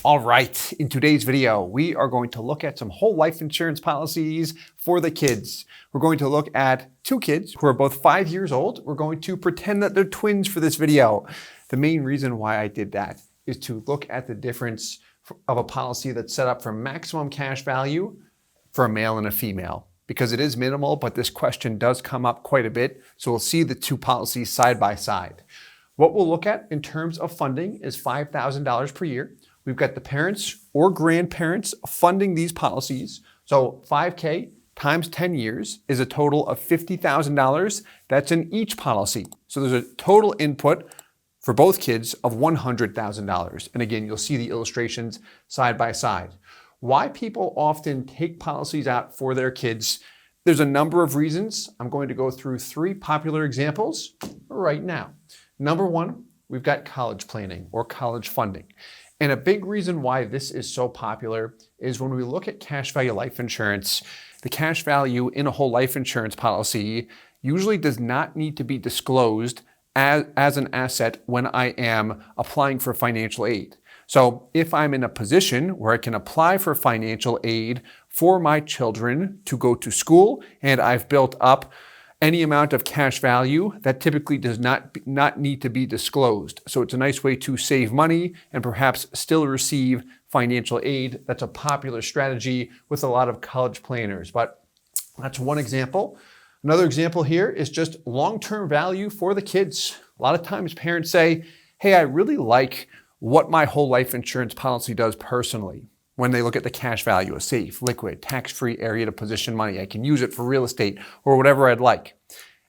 All right, in today's video, we are going to look at some whole life insurance policies for the kids. We're going to look at two kids who are both 5 years old. We're going to pretend that they're twins for this video. The main reason why I did that is to look at the difference of a policy that's set up for maximum cash value for a male and a female. Because it is minimal, but this question does come up quite a bit. So we'll see the two policies side by side. What we'll look at in terms of funding is $5,000 per year. We've got the parents or grandparents funding these policies. So $5K times 10 years is a total of $50,000. That's in each policy. So there's a total input for both kids of $100,000. And again, you'll see the illustrations side by side. Why people often take policies out for their kids, there's a number of reasons. I'm going to go through 3 popular examples right now. Number 1, we've got college planning or college funding. And a big reason why this is so popular is when we look at cash value life insurance, the cash value in a whole life insurance policy usually does not need to be disclosed as an asset when I am applying for financial aid. So if I'm in a position where I can apply for financial aid for my children to go to school and I've built up any amount of cash value, that typically does not need to be disclosed. So it's a nice way to save money and perhaps still receive financial aid. That's a popular strategy with a lot of college planners, but that's one example. Another example here is just long-term value for the kids. A lot of times parents say, hey, I really like what my whole life insurance policy does personally. When they look at the cash value, a safe, liquid, tax-free area to position money, I can use it for real estate or whatever I'd like.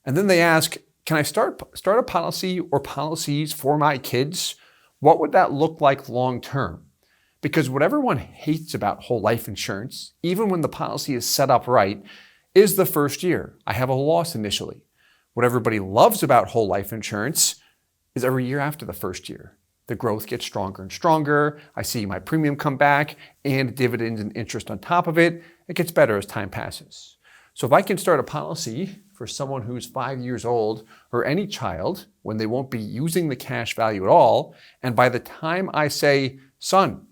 And then they ask, can I start a policy or policies for my kids? What would that look like long-term? Because what everyone hates about whole life insurance, even when the policy is set up right, is the first year. I have a loss initially. What everybody loves about whole life insurance is every year after the first year. The growth gets stronger and stronger. I see my premium come back and dividends and interest on top of it. It gets better as time passes. So if I can start a policy for someone who's 5 years old or any child when they won't be using the cash value at all, and by the time I say, son,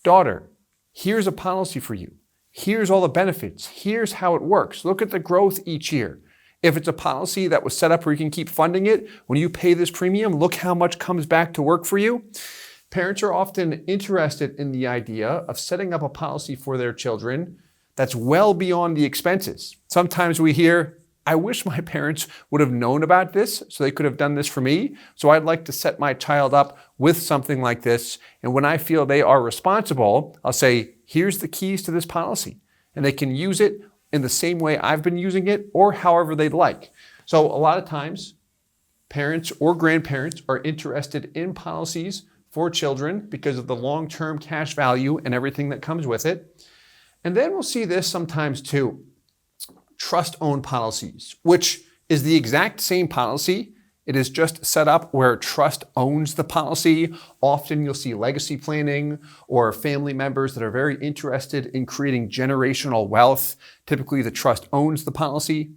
daughter, here's a policy for you. Here's all the benefits. Here's how it works. Look at the growth each year. If it's a policy that was set up where you can keep funding it, when you pay this premium, look how much comes back to work for you. Parents are often interested in the idea of setting up a policy for their children that's well beyond the expenses. Sometimes we hear, I wish my parents would have known about this so they could have done this for me. So I'd like to set my child up with something like this. And when I feel they are responsible, I'll say, here's the keys to this policy. And they can use it in the same way I've been using it or however they'd like. So a lot of times, parents or grandparents are interested in policies for children because of the long-term cash value and everything that comes with it. And then we'll see this sometimes too, trust-owned policies, which is the exact same policy. It is just set up where trust owns the policy. Often you'll see legacy planning or family members that are very interested in creating generational wealth. Typically the trust owns the policy.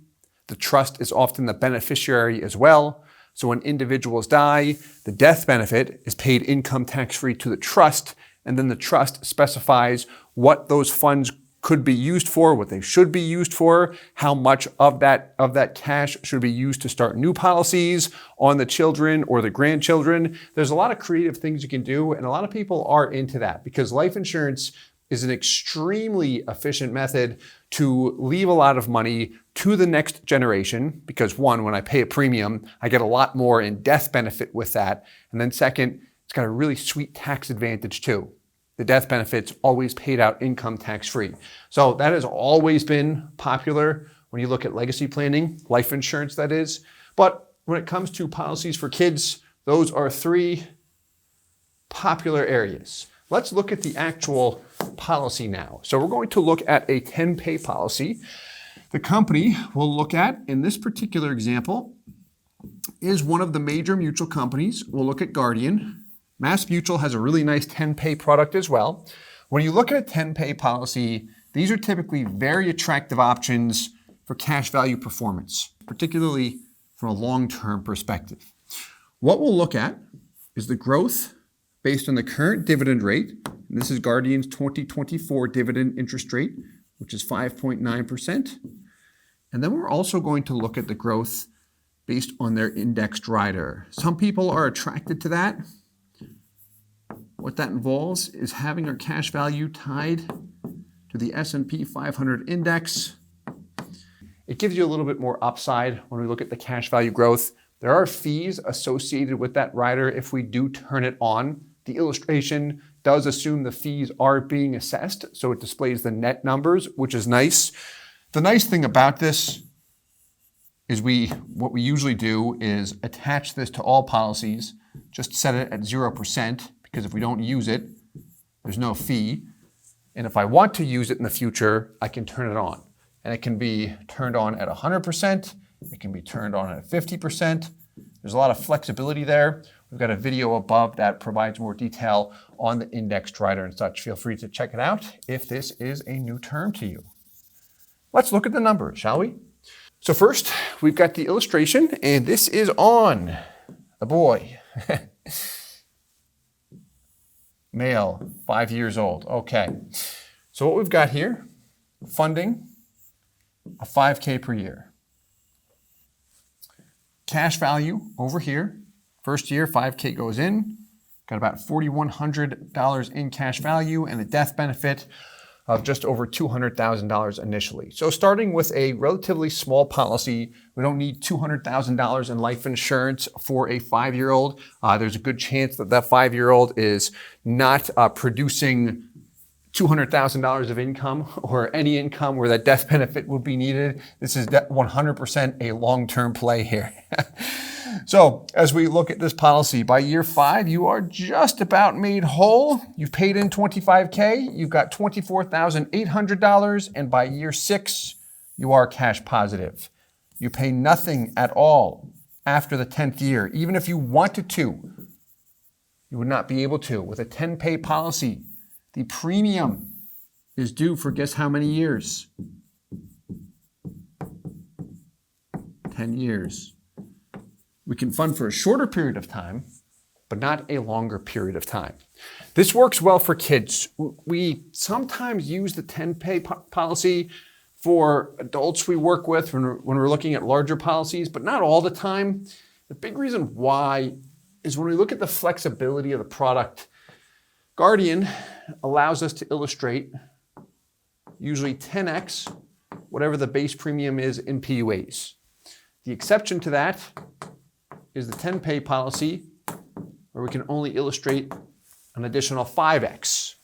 The trust is often the beneficiary as well. So when individuals die, the death benefit is paid income tax-free to the trust, and then the trust specifies what those funds could be used for, what they should be used for, how much of that cash should be used to start new policies on the children or the grandchildren. There's a lot of creative things you can do, and a lot of people are into that because life insurance is an extremely efficient method to leave a lot of money to the next generation because one, when I pay a premium, I get a lot more in death benefit with that. And then second, it's got a really sweet tax advantage too. The death benefit's always paid out income tax-free. So that has always been popular when you look at legacy planning, life insurance that is. But when it comes to policies for kids, those are 3 popular areas. Let's look at the actual policy now. So we're going to look at a 10-pay policy. The company we'll look at in this particular example is one of the major mutual companies. We'll look at Guardian. Mass Mutual has a really nice 10-pay product as well. When you look at a 10-pay policy, these are typically very attractive options for cash value performance, particularly from a long-term perspective. What we'll look at is the growth based on the current dividend rate And this is Guardian's 2024 dividend interest rate, which is 5.9%. And then we're also going to look at the growth based on their indexed rider. Some people are attracted to that. What that involves is having our cash value tied to the S&P 500 index. It gives you a little bit more upside when we look at the cash value growth. There are fees associated with that rider if we do turn it on. The illustration does assume the fees are being assessed, so it displays the net numbers, which is nice. The nice thing about this is what we usually do is attach this to all policies, just set it at 0%, because if we don't use it, there's no fee. And if I want to use it in the future, I can turn it on. And it can be turned on at 100%, it can be turned on at 50%. There's a lot of flexibility there. We've got a video above that provides more detail on the indexed rider and such. Feel free to check it out if this is a new term to you. Let's look at the numbers, shall we? So first, we've got the illustration, and this is on a boy. Male, 5 years old. Okay. So what we've got here, funding, a 5K per year. Cash value over here, first year, 5K goes in. Got about $4,100 in cash value and a death benefit of just over $200,000 initially. So starting with a relatively small policy, we don't need $200,000 in life insurance for a 5-year-old. There's a good chance that that 5-year-old is not producing $200,000 of income or any income where that death benefit would be needed. This is 100% a long-term play here. So as we look at this policy, by year 5, you are just about made whole. You've paid in $25K, you've got $24,800, and by year 6, you are cash positive. You pay nothing at all after the 10th year. Even if you wanted to, you would not be able to. With a 10-pay policy, the premium is due for guess how many years? 10 years. We can fund for a shorter period of time, but not a longer period of time. This works well for kids. We sometimes use the 10-pay policy for adults we work with when we're looking at larger policies, but not all the time. The big reason why is when we look at the flexibility of the product, Guardian allows us to illustrate usually 10x whatever the base premium is in PUAs. The exception to that is the 10-pay policy, where we can only illustrate an additional 5x.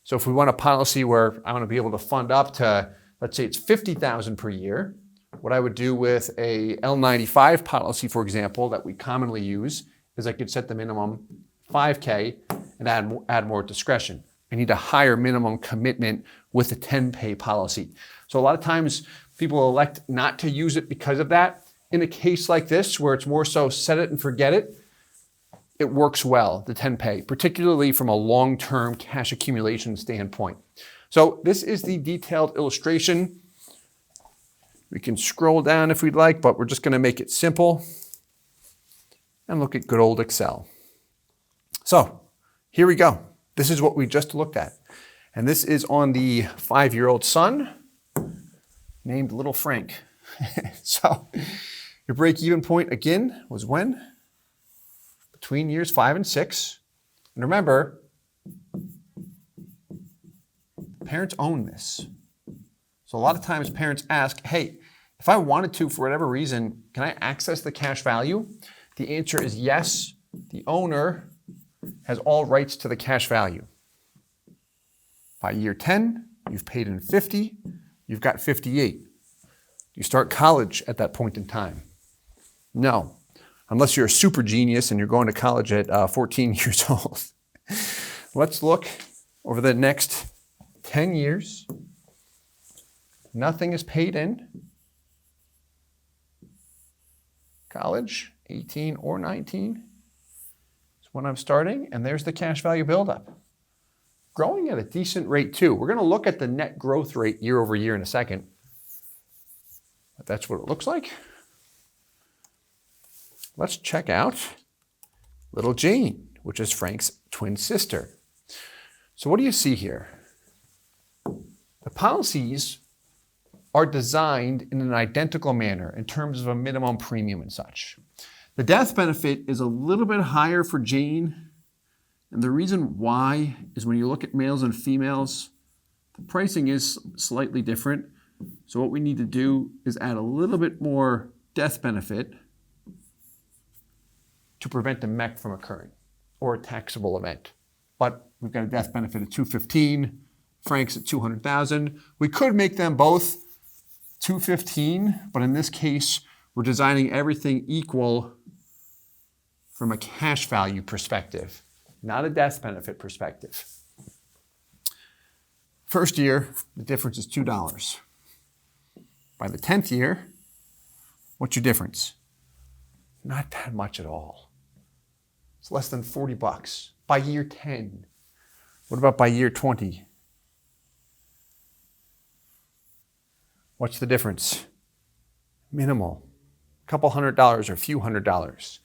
So if we want a policy where I want to be able to fund up to, let's say it's $50,000 per year, what I would do with a L95 policy, for example, that we commonly use, is I could set the minimum 5K and add more discretion. I need a higher minimum commitment with a 10-pay policy. So a lot of times people elect not to use it because of that. In a case like this, where it's more so set it and forget it, it works well, the 10-pay, particularly from a long-term cash accumulation standpoint. So this is the detailed illustration. We can scroll down if we'd like, but we're just going to make it simple and look at good old Excel. So here we go. This is what we just looked at. And this is on the 5-year-old son named Little Frank. So your break-even point, again, was when? Between years 5 and 6. And remember, parents own this. So a lot of times parents ask, hey, if I wanted to, for whatever reason, can I access the cash value? The answer is yes. The owner has all rights to the cash value. By year 10, you've paid in 50, you've got 58. You start college at that point in time. No, unless you're a super genius and you're going to college at 14 years old. Let's look over the next 10 years. Nothing is paid in. College, 18 or 19 is when I'm starting, and there's the cash value buildup. Growing at a decent rate too. We're going to look at the net growth rate year over year in a second. But that's what it looks like. Let's check out little Jane, which is Frank's twin sister. So what do you see here? The policies are designed in an identical manner in terms of a minimum premium and such. The death benefit is a little bit higher for Jane, and the reason why is when you look at males and females, the pricing is slightly different. So what we need to do is add a little bit more death benefit to prevent the MEC from occurring or a taxable event. But we've got a death benefit of $215, Frank's at $200,000. We could make them both $215, but in this case, we're designing everything equal from a cash value perspective, not a death benefit perspective. First year, the difference is $2. By the 10th year, what's your difference? Not that much at all. It's less than $40. By year 10, what about by year 20? What's the difference? Minimal. A couple $100 or a few $100s.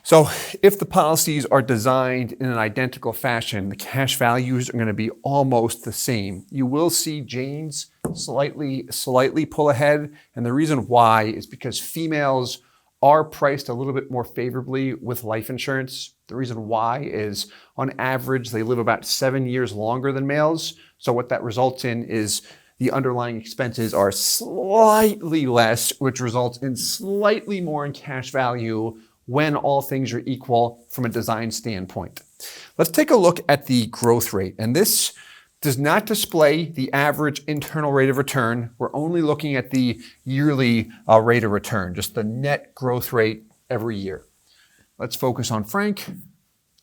So if the policies are designed in an identical fashion, the cash values are going to be almost the same. You will see Jane's slightly pull ahead, and the reason why is because females are priced a little bit more favorably with life insurance. The reason why is on average, they live about 7 years longer than males. So what that results in is the underlying expenses are slightly less, which results in slightly more in cash value when all things are equal from a design standpoint. Let's take a look at the growth rate. And this does not display the average internal rate of return. We're only looking at the yearly rate of return, just the net growth rate every year. Let's focus on Frank.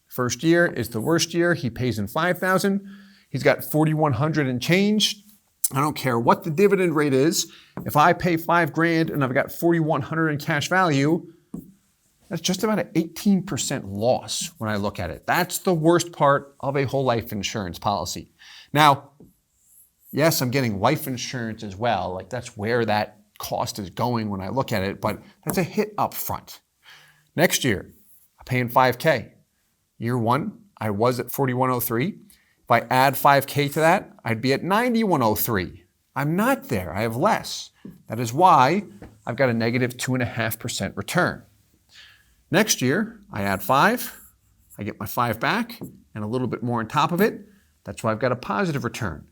First year is the worst year. He pays in $5,000. He's got $4,100 and change. I don't care what the dividend rate is. If I pay $5,000 and I've got $4,100 in cash value, that's just about an 18% loss when I look at it. That's the worst part of a whole life insurance policy. Now, yes, I'm getting life insurance as well. Like that's where that cost is going when I look at it, but that's a hit up front. Next year, I'm paying $5K. Year one, I was at $4,103. If I add $5K to that, I'd be at $9,103. I'm not there, I have less. That is why I've got a negative 2.5% return. Next year, I add 5, I get my 5 back, and a little bit more on top of it. That's why I've got a positive return.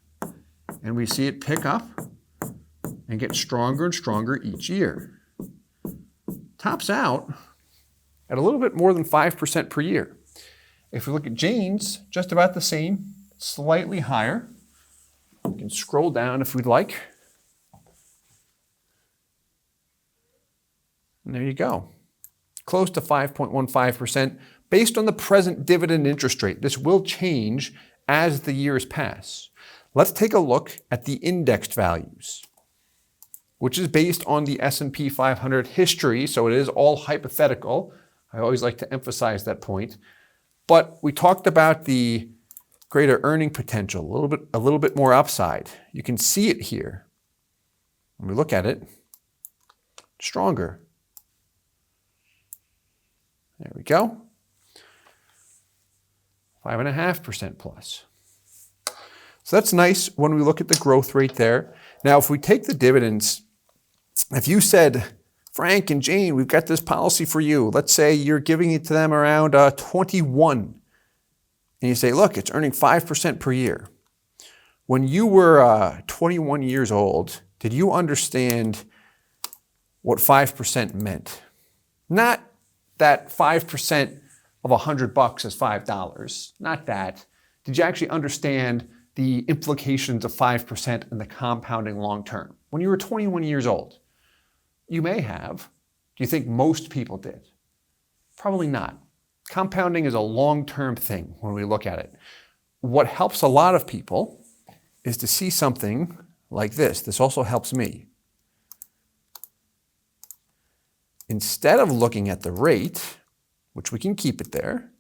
And we see it pick up and get stronger and stronger each year. Tops out at a little bit more than 5% per year. If we look at Jane's, just about the same, slightly higher. We can scroll down if we'd like. And there you go. Close to 5.15% based on the present dividend interest rate. This will change as the years pass. Let's take a look at the indexed values, which is based on the S&P 500 history, so it is all hypothetical. I always like to emphasize that point. But we talked about the greater earning potential, a little bit more upside. You can see it here. When we look at it, stronger. There we go. 5.5% plus. So that's nice when we look at the growth rate there. Now, if we take the dividends, if you said, Frank and Jane, we've got this policy for you. Let's say you're giving it to them around 21. And you say, look, it's earning 5% per year. When you were 21 years old, did you understand what 5% meant? Not that 5% of $100 is $5. Not that. Did you actually understand the implications of 5% and the compounding long term? When you were 21 years old, you may have. Do you think most people did? Probably not. Compounding is a long-term thing when we look at it. What helps a lot of people is to see something like this. This also helps me. Instead of looking at the rate, which we can keep it there,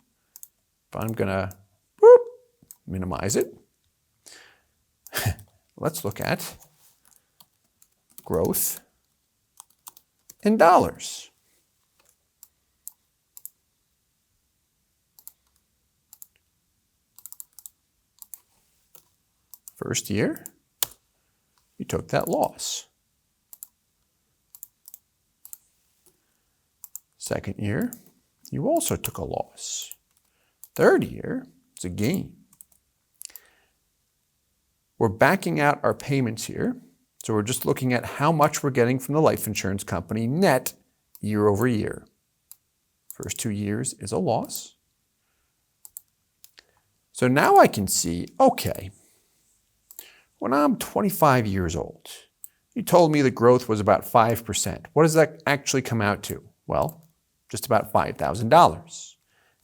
but I'm going to minimize it. Let's look at growth in dollars. First year, you took that loss. Second year, you also took a loss. Third year, it's a gain. We're backing out our payments here. So we're just looking at how much we're getting from the life insurance company net year over year. First 2 years is a loss. So now I can see, okay, when I'm 25 years old, you told me the growth was about 5%. What does that actually come out to? Well, just about $5,000.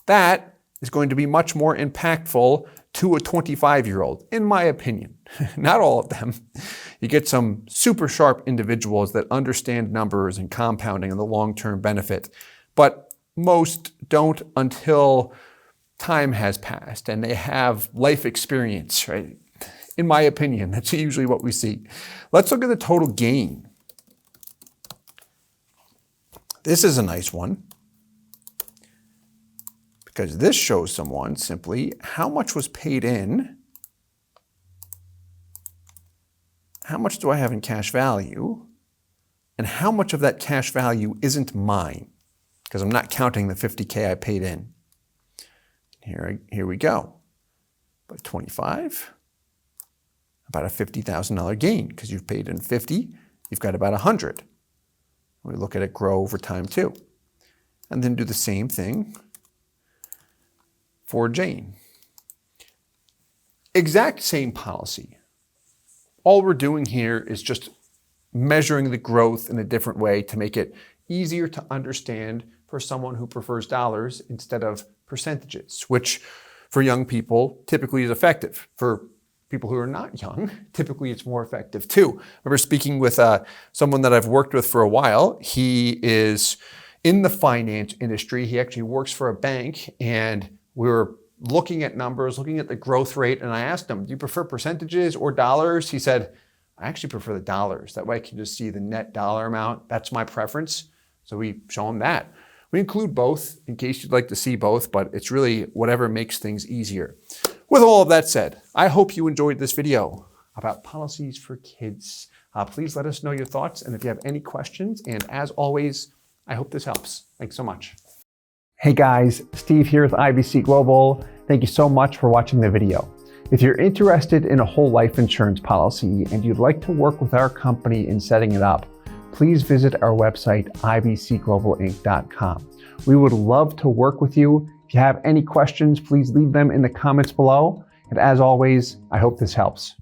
That is going to be much more impactful to a 25-year-old, in my opinion. Not all of them. You get some super sharp individuals that understand numbers and compounding and the long-term benefit, but most don't until time has passed and they have life experience, right? In my opinion, that's usually what we see. Let's look at the total gain. This is a nice one, because this shows someone simply how much was paid in, how much do I have in cash value, and how much of that cash value isn't mine, because I'm not counting the $50K I paid in. Here we go. But 25, about a $50,000 gain, because you've paid in 50, you've got about 100. We look at it grow over time too. And then do the same thing for Jane. Exact same policy. All we're doing here is just measuring the growth in a different way to make it easier to understand for someone who prefers dollars instead of percentages, which for young people typically is effective. For people who are not young, typically it's more effective too. I remember speaking with someone that I've worked with for a while. He is in the finance industry. He actually works for a bank, and we were looking at numbers, looking at the growth rate, and I asked him, do you prefer percentages or dollars? He said, I actually prefer the dollars. That way I can just see the net dollar amount. That's my preference. So we show him that. We include both in case you'd like to see both, but it's really whatever makes things easier. With all of that said, I hope you enjoyed this video about policies for kids. Please let us know your thoughts and if you have any questions. And as always, I hope this helps. Thanks so much. Hey guys, Steve here with IBC Global. Thank you so much for watching the video. If you're interested in a whole life insurance policy and you'd like to work with our company in setting it up, please visit our website, ibcglobalinc.com. We would love to work with you. If you have any questions, please leave them in the comments below. And as always, I hope this helps.